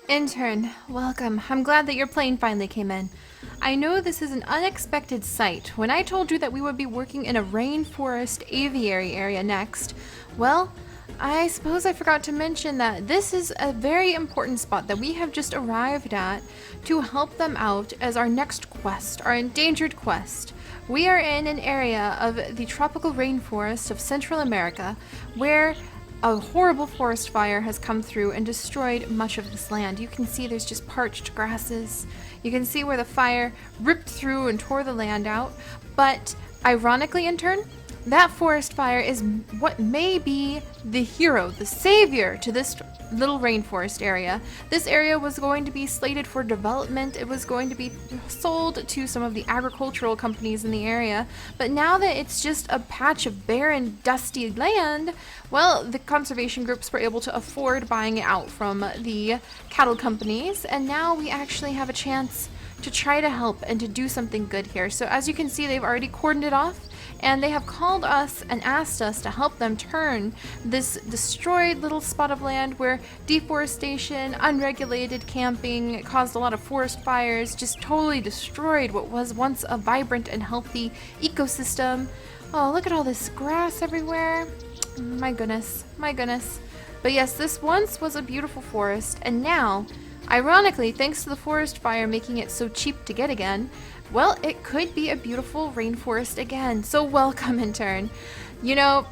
Intern, welcome. I'm glad that your plane finally came in. I know this is an unexpected sight. When I told you that we would be working in a rainforest aviary area next, well, I suppose I forgot to mention that this is a very important spot that we have just arrived at to help them out as our next quest, our endangered quest. We are in an area of the tropical rainforest of Central America where a horrible forest fire has come through and destroyed much of this land. You can see there's just parched grasses. You can see where the fire ripped through and tore the land out. But ironically, Intern, that forest fire is what may be the hero, the savior to this little rainforest area. This area was going to be slated for development. It was going to be sold to some of the agricultural companies in the area. But now that it's just a patch of barren, dusty land, well, the conservation groups were able to afford buying it out from the cattle companies. And now we actually have a chance to try to help and to do something good here. So as you can see, they've already cordoned it off. And they have called us and asked us to help them turn this destroyed little spot of land where deforestation, unregulated camping caused a lot of forest fires, just totally destroyed what was once a vibrant and healthy ecosystem. Oh, look at all this grass everywhere. My goodness, my goodness. But yes, this once was a beautiful forest, and now, ironically, thanks to the forest fire making it so cheap to get again, well, it could be a beautiful rainforest again. So welcome, Intern. You know,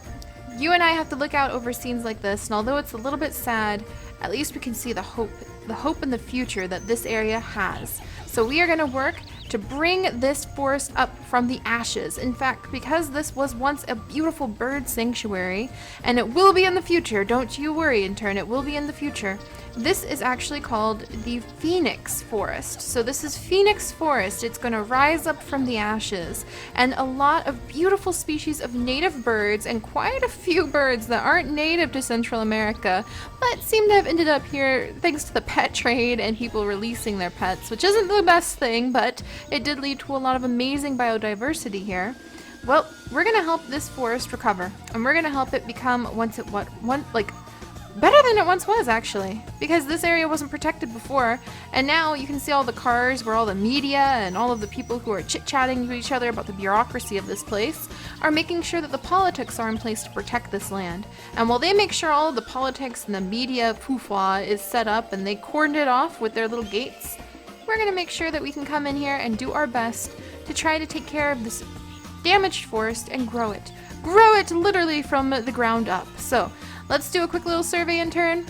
you and I have to look out over scenes like this, and although it's a little bit sad, at least we can see the hope in the future that this area has. So we are going to work to bring this forest up from the ashes. In fact, because this was once a beautiful bird sanctuary, and it will be in the future, don't you worry, Intern, it will be in the future. This is actually called the Phoenix Forest. So this is Phoenix Forest. It's going to rise up from the ashes. And a lot of beautiful species of native birds and quite a few birds that aren't native to Central America, but seem to have ended up here thanks to the pet trade and people releasing their pets, which isn't the best thing, but it did lead to a lot of amazing biodiversity here. Well, we're going to help this forest recover, and we're going to help it become better than it once was, actually, because this area wasn't protected before, and now you can see all the cars where all the media and all of the people who are chit-chatting to each other about the bureaucracy of this place are making sure that the politics are in place to protect this land. And while they make sure all of the politics and the media foofwa is set up and they cordoned it off with their little gates, we're going to make sure that we can come in here and do our best to try to take care of this damaged forest and grow it. Grow it literally from the ground up. So let's do a quick little survey, Intern.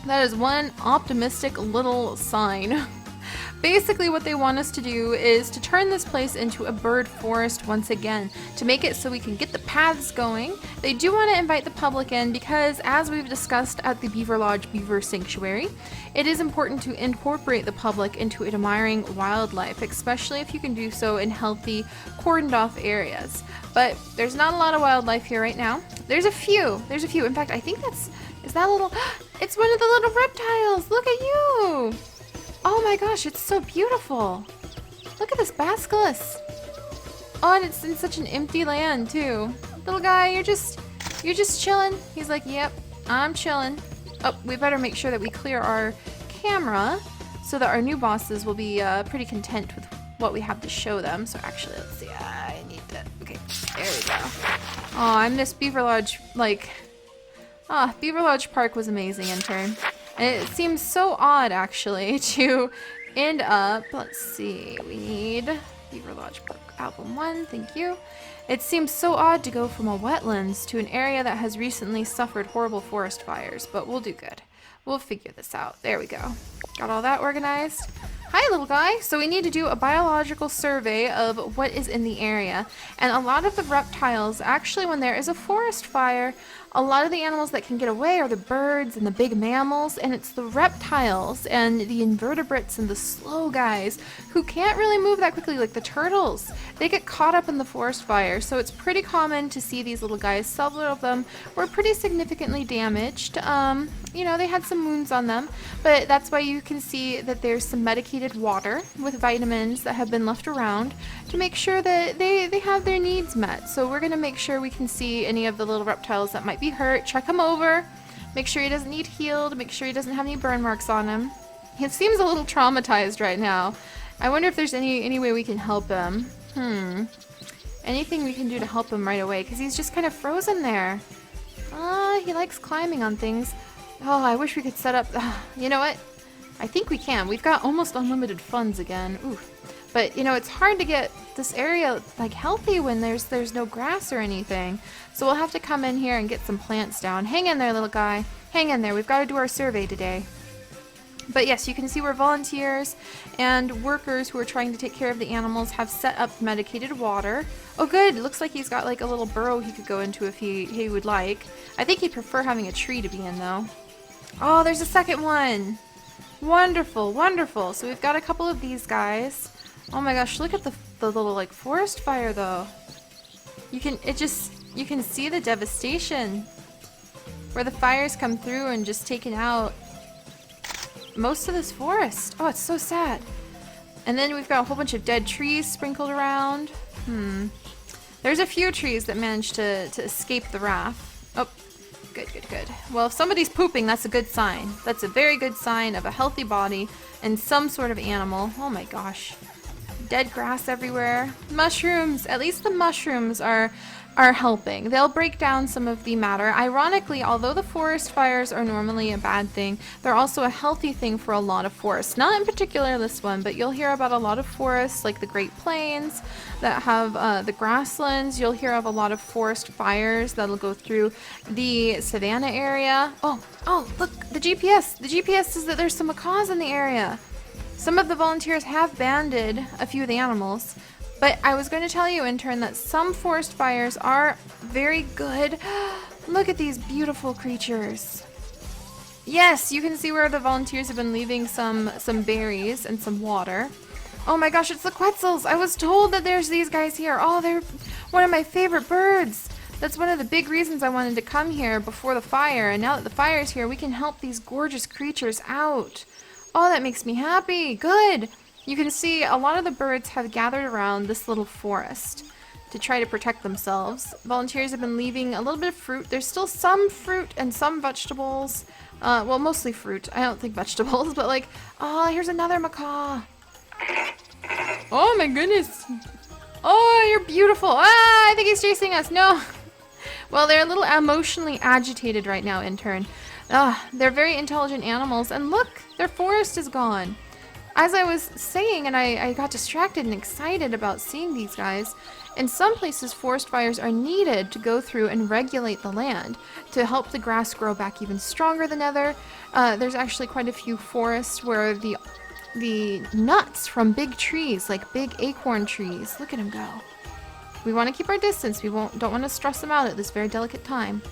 That is one optimistic little sign. Basically what they want us to do is to turn this place into a bird forest once again, to make it so we can get the paths going. They do want to invite the public in because, as we've discussed at the Beaver Lodge Beaver Sanctuary, it is important to incorporate the public into admiring wildlife, especially if you can do so in healthy, cordoned off areas. But there's not a lot of wildlife here right now. There's a few. In fact, I think is that little, it's one of the little reptiles. Look at you. Oh my gosh, it's so beautiful. Look at this basilisk. Oh, and it's in such an empty land too. Little guy, you're just chilling. He's like, yep, I'm chilling. Oh, we better make sure that we clear our camera so that our new bosses will be pretty content with what we have to show them. So actually, let's see. I need to, okay, there we go. Oh, I miss Beaver Lodge, Beaver Lodge Park was amazing, Intern. And it seems so odd, actually, to end up, let's see, we need Beaver Lodge Park Album 1, thank you. It seems so odd to go from a wetlands to an area that has recently suffered horrible forest fires, but we'll do good. We'll figure this out. There we go. Got all that organized. Hi, little guy. So we need to do a biological survey of what is in the area. And a lot of the reptiles, actually, when there is a forest fire, a lot of the animals that can get away are the birds and the big mammals, and it's the reptiles and the invertebrates and the slow guys who can't really move that quickly, like the turtles. They get caught up in the forest fire, so it's pretty common to see these little guys. Several of them were pretty significantly damaged. You know, they had some wounds on them, but that's why you can see that there's some medicated water with vitamins that have been left around to make sure that they have their needs met. So we're going to make sure we can see any of the little reptiles that might be hurt, check him over, make sure he doesn't need healed, make sure he doesn't have any burn marks on him. He seems a little traumatized right now. I wonder if there's any way we can help him. Anything we can do to help him right away, because he's just kind of frozen there. He likes climbing on things. Oh, I wish we could set up... you know what? I think we can. We've got almost unlimited funds again. Ooh. But, you know, it's hard to get this area, like, healthy when there's no grass or anything. So we'll have to come in here and get some plants down. Hang in there, little guy. Hang in there. We've got to do our survey today. But yes, you can see where volunteers and workers who are trying to take care of the animals have set up medicated water. Oh good, it looks like he's got like a little burrow he could go into if he would like. I think he'd prefer having a tree to be in though. Oh, there's a second one. Wonderful, wonderful. So we've got a couple of these guys. Oh my gosh, look at the little like forest fire though. You can see the devastation where the fires come through and just taken out most of this forest. Oh, it's so sad. And then we've got a whole bunch of dead trees sprinkled around. There's a few trees that managed to escape the wrath. Oh, good, good, good. Well, if somebody's pooping, that's a good sign. That's a very good sign of a healthy body and some sort of animal. Oh my gosh. Dead grass everywhere. Mushrooms. At least the mushrooms are helping. They'll break down some of the matter. Ironically, although the forest fires are normally a bad thing, they're also a healthy thing for a lot of forests. Not in particular this one, but you'll hear about a lot of forests like the Great Plains that have the grasslands. You'll hear of a lot of forest fires that'll go through the savanna area. Oh, look, the GPS. The GPS says that there's some macaws in the area. Some of the volunteers have banded a few of the animals. But I was going to tell you, Intern, that some forest fires are very good. Look at these beautiful creatures. Yes, you can see where the volunteers have been leaving some berries and some water. Oh my gosh, it's the quetzals. I was told that there's these guys here. Oh, they're one of my favorite birds. That's one of the big reasons I wanted to come here before the fire. And now that the fire's here, we can help these gorgeous creatures out. Oh, that makes me happy. Good. You can see a lot of the birds have gathered around this little forest to try to protect themselves. Volunteers have been leaving a little bit of fruit. There's still some fruit and some vegetables. Well, mostly fruit. I don't think vegetables, but like, oh, here's another macaw. Oh my goodness. Oh, you're beautiful. Ah, I think he's chasing us. No. Well, they're a little emotionally agitated right now, Intern. They're very intelligent animals, and look, their forest is gone. As I was saying, and I got distracted and excited about seeing these guys, in some places forest fires are needed to go through and regulate the land to help the grass grow back even stronger than ever. There's actually quite a few forests where the nuts from big trees, like big acorn trees, look at them go. We want to keep our distance. We don't want to stress them out at this very delicate time.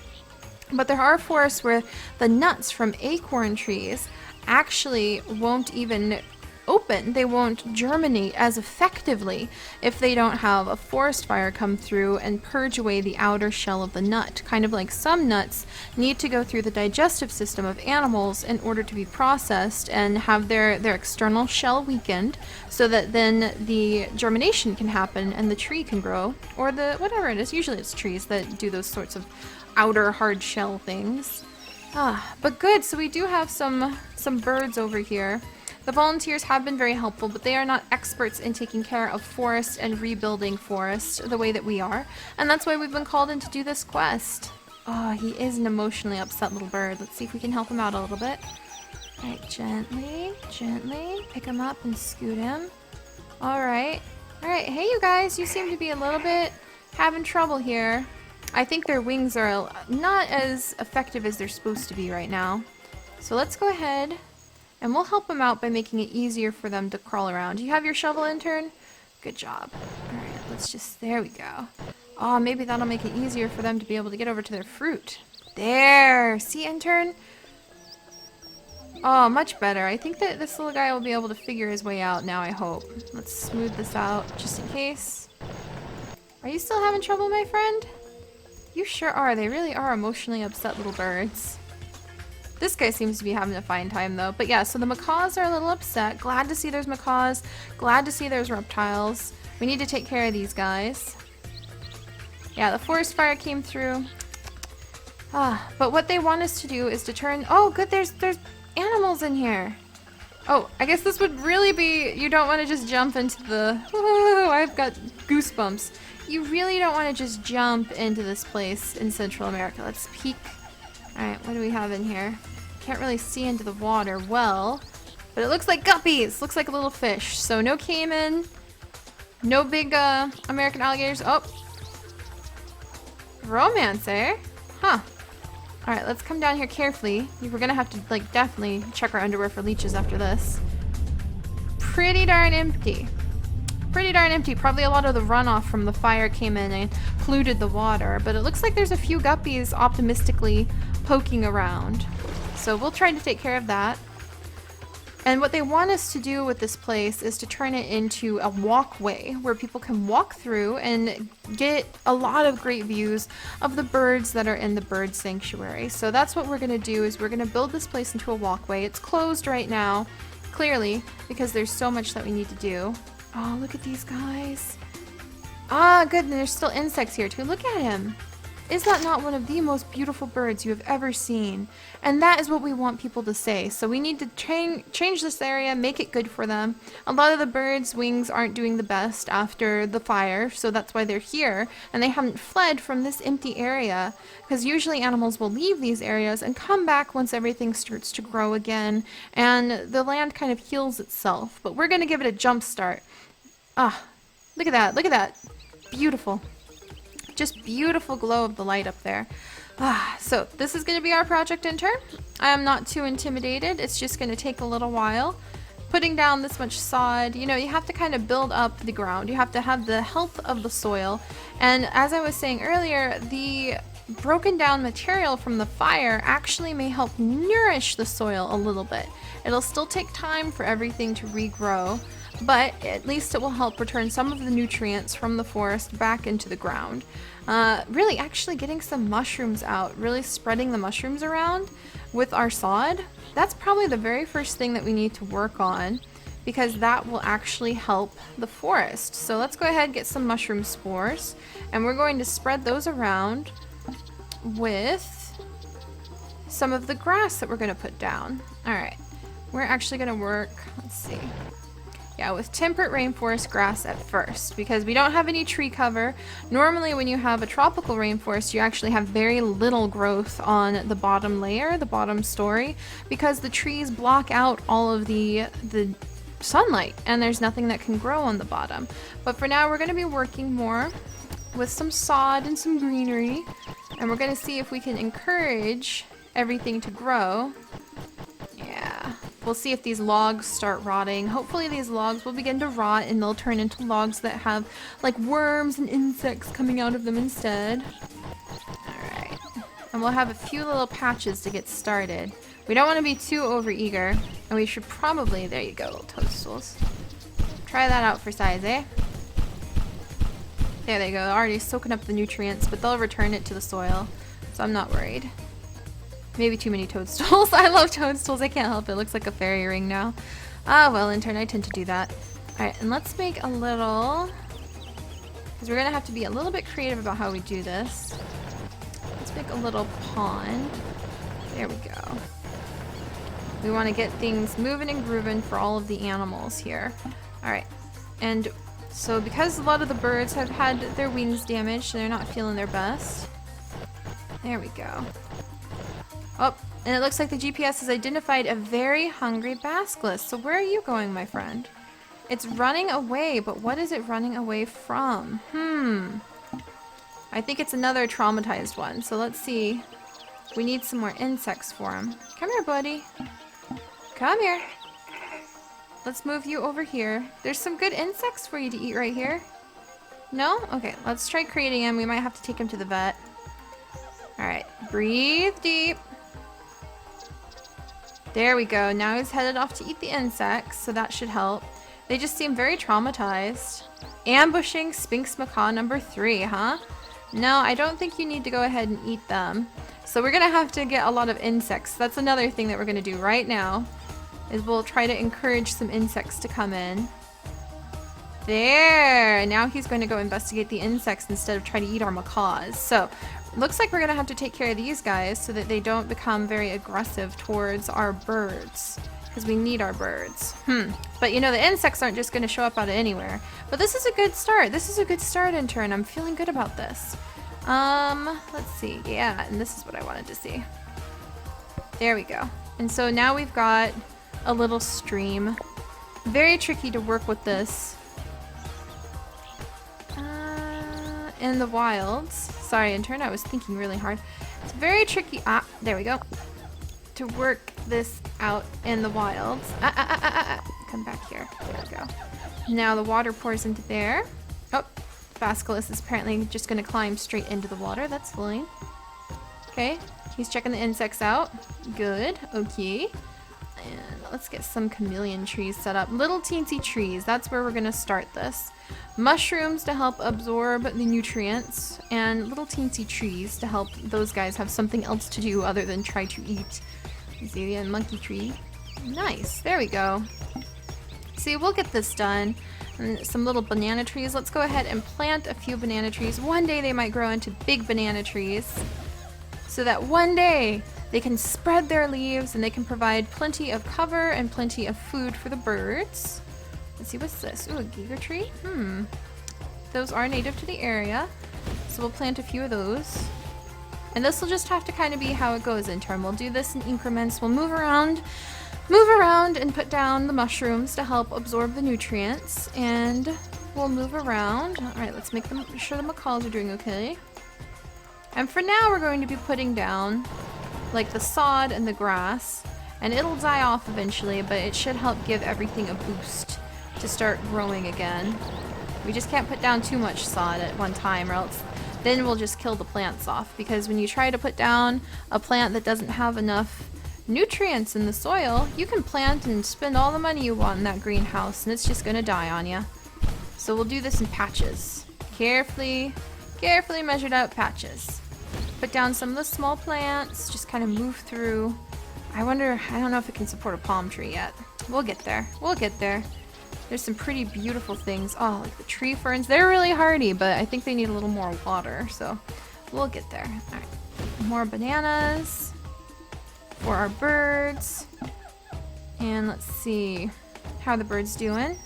But there are forests where the nuts from acorn trees actually won't even open. They won't germinate as effectively if they don't have a forest fire come through and purge away the outer shell of the nut. Kind of like some nuts need to go through the digestive system of animals in order to be processed and have their external shell weakened so that then the germination can happen and the tree can grow, or the whatever it is. Usually it's trees that do those sorts of outer hard shell things. But good, so we do have some birds over here. The volunteers have been very helpful, but they are not experts in taking care of forests and rebuilding forests the way that we are. And that's why we've been called in to do this quest. Oh, he is an emotionally upset little bird. Let's see if we can help him out a little bit. Alright, gently, gently. Pick him up and scoot him. Alright. Alright, hey you guys, you seem to be a little bit having trouble here. I think their wings are not as effective as they're supposed to be right now. So let's go ahead and we'll help them out by making it easier for them to crawl around. Do you have your shovel, Intern? Good job. Alright, let's just, there we go. Oh, maybe that'll make it easier for them to be able to get over to their fruit. There! See, Intern? Oh, much better. I think that this little guy will be able to figure his way out now, I hope. Let's smooth this out just in case. Are you still having trouble, my friend? You sure are. They really are emotionally upset little birds. This guy seems to be having a fine time though. But yeah, so the macaws are a little upset. Glad to see there's macaws. Glad to see there's reptiles. We need to take care of these guys. Yeah, the forest fire came through. But what they want us to do is to turn... Oh, good, there's animals in here. Oh, I guess this would really be, you don't want to just jump into the, oh, I've got goosebumps. You really don't want to just jump into this place in Central America. Let's peek. Alright, what do we have in here? Can't really see into the water well, but it looks like guppies. Looks like a little fish. So no caiman, no big American alligators. Oh, romance, eh? Huh. Alright, let's come down here carefully. We're gonna have to, like, definitely check our underwear for leeches after this. Pretty darn empty. Pretty darn empty. Probably a lot of the runoff from the fire came in and polluted the water, but it looks like there's a few guppies optimistically poking around. So we'll try to take care of that. And what they want us to do with this place is to turn it into a walkway where people can walk through and get a lot of great views of the birds that are in the bird sanctuary. So that's what we're going to do, is we're going to build this place into a walkway. It's closed right now, clearly, because there's so much that we need to do. Oh, look at these guys. Ah, good, and there's still insects here too. Look at him. Is that not one of the most beautiful birds you have ever seen? And that is what we want people to say. So we need to change this area, make it good for them. A lot of the birds' wings aren't doing the best after the fire, so that's why they're here. And they haven't fled from this empty area, because usually animals will leave these areas and come back once everything starts to grow again and the land kind of heals itself. But we're going to give it a jump start. Ah, look at that. Look at that. Beautiful. Just beautiful glow of the light up there. So this is going to be our project intern. I am not too intimidated. It's just going to take a little while. Putting down this much sod, you know, you have to kind of build up the ground. You have to have the health of the soil. And as I was saying earlier, the broken down material from the fire actually may help nourish the soil a little bit. It'll still take time for everything to regrow, but at least it will help return some of the nutrients from the forest back into the ground. Really actually getting some mushrooms out, really spreading the mushrooms around with our sod, that's probably the very first thing that we need to work on, because that will actually help the forest. So let's go ahead and get some mushroom spores, and we're going to spread those around with some of the grass that we're going to put down. Alright, we're actually going to work, let's see. Yeah, with temperate rainforest grass at first, because we don't have any tree cover. Normally when you have a tropical rainforest, you actually have very little growth on the bottom layer, the bottom story, because the trees block out all of the sunlight, and there's nothing that can grow on the bottom. But for now, we're going to be working more with some sod and some greenery, and we're going to see if we can encourage everything to grow. Yeah. We'll see if these logs start rotting. Hopefully these logs will begin to rot and they'll turn into logs that have like worms and insects coming out of them instead. Alright. And we'll have a few little patches to get started. We don't want to be too overeager. And we should probably, there you go, little toadstools. Try that out for size, eh? There they go, already soaking up the nutrients, but they'll return it to the soil. So I'm not worried. Maybe too many toadstools. I love toadstools. I can't help it. It looks like a fairy ring now. Ah, well, intern, I tend to do that. Alright, and let's make a little... because we're going to have to be a little bit creative about how we do this. Let's make a little pond. There we go. We want to get things moving and grooving for all of the animals here. Alright, and so because a lot of the birds have had their wings damaged, they're not feeling their best. There we go. Oh, and it looks like the GPS has identified a very hungry basilisk. So where are you going, my friend? It's running away, but what is it running away from? I think it's another traumatized one. So let's see. We need some more insects for him. Come here, buddy. Come here. Let's move you over here. There's some good insects for you to eat right here. No? Okay, let's try creating him. We might have to take him to the vet. Alright, breathe deep. There we go. Now he's headed off to eat the insects, so that should help. They just seem very traumatized. Ambushing Sphinx Macaw number 3, huh? No, I don't think you need to go ahead and eat them. So we're going to have to get a lot of insects. That's another thing that we're going to do right now, is we'll try to encourage some insects to come in. There! Now he's going to go investigate the insects instead of try to eat our macaws. So looks like we're going to have to take care of these guys so that they don't become very aggressive towards our birds. because we need our birds. But you know, the insects aren't just going to show up out of anywhere. But this is a good start. This is a good start, Intern. I'm feeling good about this. Let's see. Yeah, and this is what I wanted to see. There we go. And so now we've got a little stream. Very tricky to work with this in the wilds. Sorry, Intern, I was thinking really hard. It's very tricky. There we go. To work this out in the wilds. Come back here. There we go. Now the water pours into there. Oh, Basculus is apparently just going to climb straight into the water. That's fine. Okay, he's checking the insects out. Good. Okay. And let's get some chameleon trees set up. Little teensy trees. That's where we're going to start this. Mushrooms to help absorb the nutrients, and little teensy trees to help those guys have something else to do other than try to eat. Azalea and monkey tree. Nice. There we go. See, we'll get this done. And some little banana trees. Let's go ahead and plant a few banana trees. One day they might grow into big banana trees, so that one day they can spread their leaves and they can provide plenty of cover and plenty of food for the birds. Let's see, what's this? Ooh, a giga tree? Those are native to the area, so we'll plant a few of those. And this will just have to kind of be how it goes in turn. We'll do this in increments. We'll move around and put down the mushrooms to help absorb the nutrients, and we'll move around. All right, let's make sure the macaws are doing okay. And for now, we're going to be putting down like the sod and the grass, and it'll die off eventually, but it should help give everything a boost to start growing again. We just can't put down too much sod at one time, or else then we'll just kill the plants off, because when you try to put down a plant that doesn't have enough nutrients in the soil, you can plant and spend all the money you want in that greenhouse and it's just gonna die on you. So we'll do this in patches. Carefully measured out patches. Put down some of the small plants, just kind of move through. I don't know if it can support a palm tree yet. We'll get there. We'll get there. There's some pretty beautiful things. Oh, like the tree ferns. They're really hardy, but I think they need a little more water, so we'll get there. All right. More bananas for our birds. And let's see how the birds doing.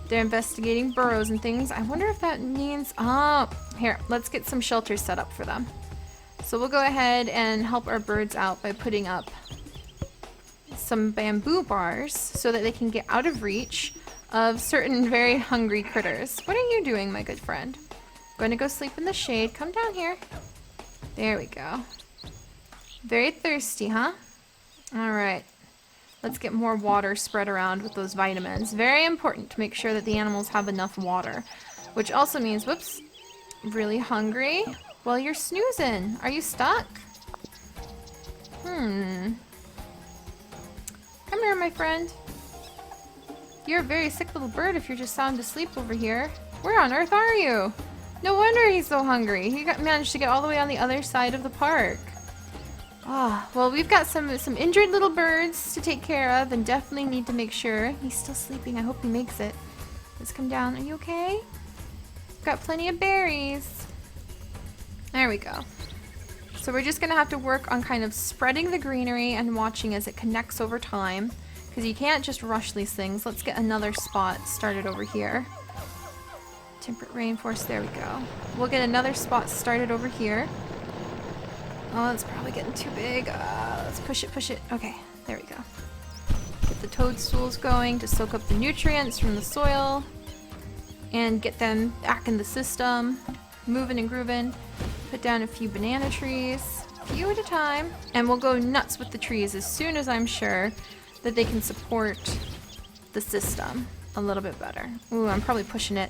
They're investigating burrows and things. I wonder if that means... Oh, here, let's get some shelters set up for them. So we'll go ahead and help our birds out by putting up some bamboo bars so that they can get out of reach of certain very hungry critters. What are you doing, my good friend? Going to go sleep in the shade. Come down here. There we go. Very thirsty, huh? All right. Let's get more water spread around with those vitamins. Very important to make sure that the animals have enough water, which also means, whoops, really hungry? Well, you're snoozing. Are you stuck? Come here, my friend. You're a very sick little bird if you're just sound asleep over here. Where on earth are you? No wonder he's so hungry. He managed to get all the way on the other side of the park. Ah, well, we've got some injured little birds to take care of, and definitely need to make sure. He's still sleeping. I hope he makes it. Let's come down. Are you okay? Got plenty of berries. There we go. So we're just gonna have to work on kind of spreading the greenery and watching as it connects over time, because you can't just rush these things. Let's get another spot started over here. Temperate rainforest, there we go. We'll get another spot started over here. Oh, it's probably getting too big. Let's push it. Okay, there we go. Get the toadstools going to soak up the nutrients from the soil and get them back in the system, moving and grooving. Put down a few banana trees, a few at a time, and we'll go nuts with the trees as soon as I'm sure that they can support the system a little bit better. Ooh, I'm probably pushing it.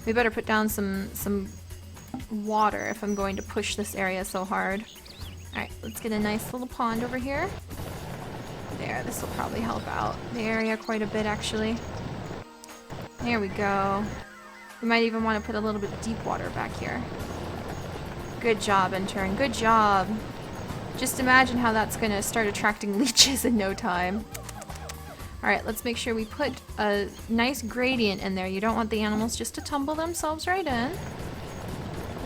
We better put down some water if I'm going to push this area so hard. Alright, let's get a nice little pond over here. There, this will probably help out the area quite a bit, actually. There we go. We might even want to put a little bit of deep water back here. Good job, Intern. Good job. Just imagine how that's going to start attracting leeches in no time. Alright, let's make sure we put a nice gradient in there. You don't want the animals just to tumble themselves right in.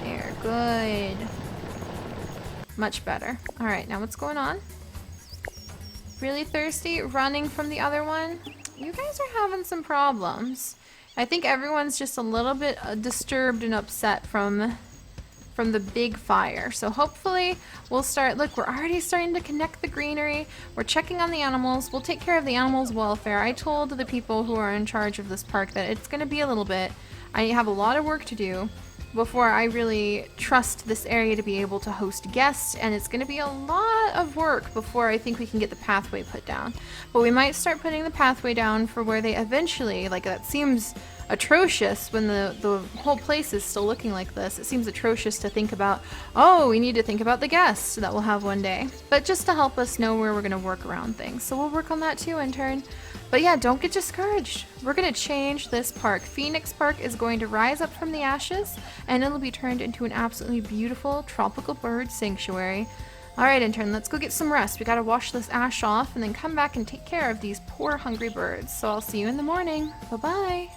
There, good. Much better. Alright, now what's going on? Really thirsty? Running from the other one? You guys are having some problems. I think everyone's just a little bit disturbed and upset from the big fire. So hopefully we'll start, look, we're already starting to connect the greenery. We're checking on the animals. We'll take care of the animals' welfare. I told the people who are in charge of this park that it's going to be a little bit. I have a lot of work to do before I really trust this area to be able to host guests, and it's going to be a lot of work before I think we can get the pathway put down. But we might start putting the pathway down for where they eventually, like, that seems atrocious when the whole place is still looking like this. It seems atrocious to think about, oh, we need to think about the guests that we'll have one day. But just to help us know where we're going to work around things. So we'll work on that too, Intern. But yeah, don't get discouraged. We're going to change this park. Phoenix Park is going to rise up from the ashes, and it'll be turned into an absolutely beautiful tropical bird sanctuary. Alright, Intern, let's go get some rest. We gotta wash this ash off and then come back and take care of these poor hungry birds. So I'll see you in the morning. Bye-bye.